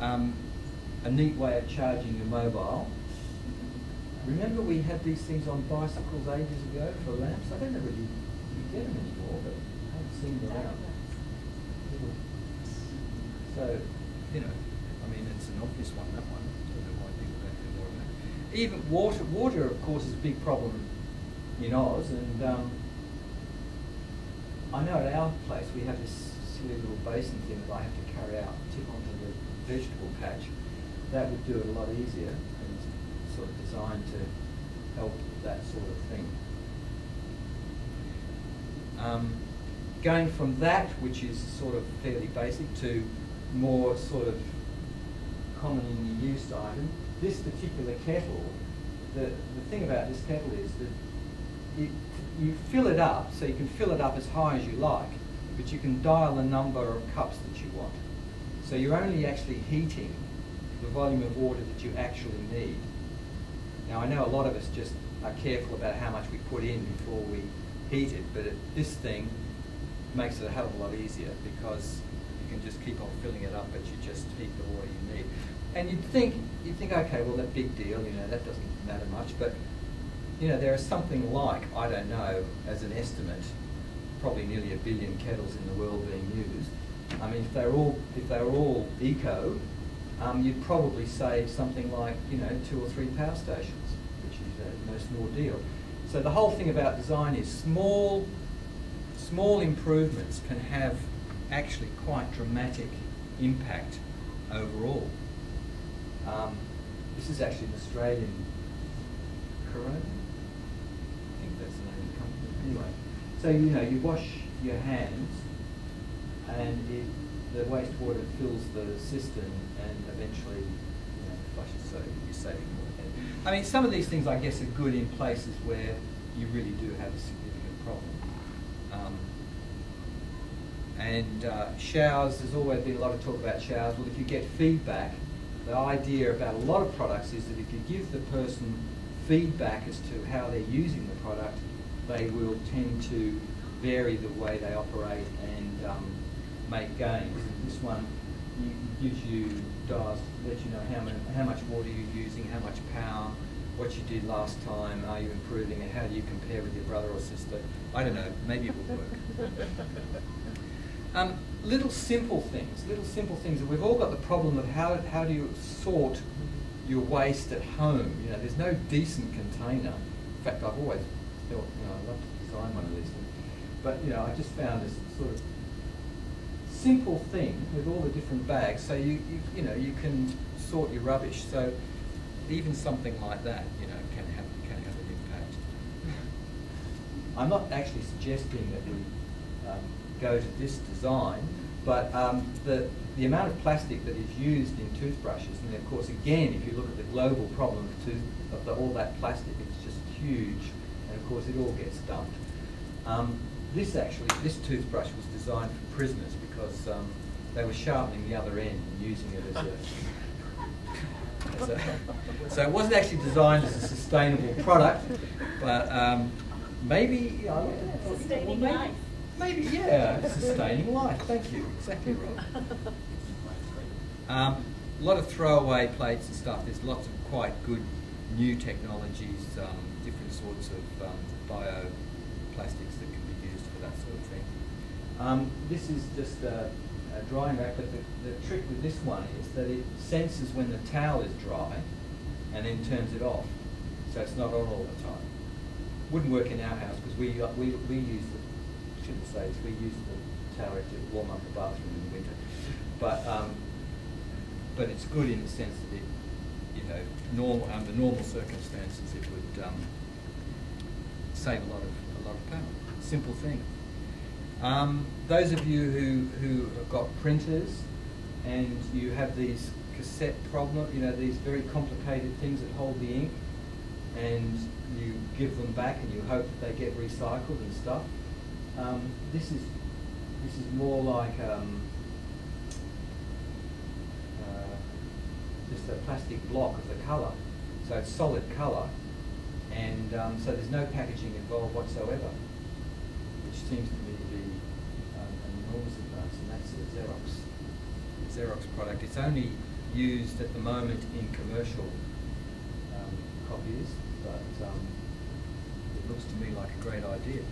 a neat way of charging your mobile. Remember we had these things on bicycles ages ago for lamps? I don't know whether you get them anymore, but I haven't seen them around. So, you know, I mean, it's an obvious one, that one. I don't know why people don't do more of that. Even water. Water, of course, is a big problem in Oz, and I know at our place we have this silly little basin thing that I have to carry out and tip onto the vegetable patch. That would do it a lot easier, and it's sort of designed to help that sort of thing. Going from that, which is sort of fairly basic, to more sort of commonly used item, this particular kettle, the thing about this kettle is that you fill it up, so you can fill it up as high as you like, but you can dial the number of cups that you want. So you're only actually heating the volume of water that you actually need. Now I know a lot of us just are careful about how much we put in before we heat it, but this thing makes it a hell of a lot easier because you can just keep on filling it up, but you just heat the water you need. And you'd think, okay, well, that big deal, you know, that doesn't matter much, but you know, there is something like, I don't know, as an estimate, probably nearly 1 billion kettles in the world being used. I mean, if they were all eco, you'd probably save something like, you know, 2 or 3 power stations, which is no small deal. So the whole thing about design is small improvements can have actually quite dramatic impact overall. This is actually an Australian Corona. I think that's the name of the company. Anyway, so you know, you wash your hands, and the wastewater fills the cistern, and eventually, you know, flushes, so you're saving more energy. I mean, some of these things, I guess, are good in places where you really do have a significant problem. Showers, there's always been a lot of talk about showers. Well, if you get feedback, the idea about a lot of products is that if you give the person feedback as to how they're using the product, they will tend to vary the way they operate and make gains. This one gives you dials to let you know how much water you're using, how much power, what you did last time, are you improving, and how do you compare with your brother or sister. I don't know, maybe it will work. Little simple things. We've all got the problem of how do you sort your waste at home. You know, there's no decent container. In fact, I've always thought, you know, I'd love to design one of these things. But, you know, I just found this sort of simple thing with all the different bags, so you know, you can sort your rubbish. So even something like that, you know, can have an impact. I'm not actually suggesting that we go to this design, but the amount of plastic that is used in toothbrushes, and of course, again, if you look at the global problem of all that plastic, it's just huge, and of course, it all gets dumped. This toothbrush was designed for prisoners because they were sharpening the other end and using it as a so it wasn't actually designed as a sustainable product, but maybe sustaining life. Maybe, yeah, sustaining life. Thank you. Exactly right. A lot of throwaway plates and stuff. There's lots of quite good new technologies, different sorts of bioplastics that can be used for that sort of thing. This is just a drying rack, but the trick with this one is that it senses when the towel is dry and then turns it off, so it's not on all the time. Wouldn't work in our house because we use the, shouldn't say this, we use the towel to warm up the bathroom in the winter, but it's good in the sense that it, you know, under normal circumstances, it would save a lot of power. Simple thing. Those of you who have got printers and you have these cassette problem, you know, these very complicated things that hold the ink, and you give them back and you hope that they get recycled and stuff. This is more like just a plastic block of the colour, so it's solid colour, and so there's no packaging involved whatsoever, which seems to me to be an enormous advance, and that's a Xerox product. It's only used at the moment in commercial copiers, but it looks to me like a great idea.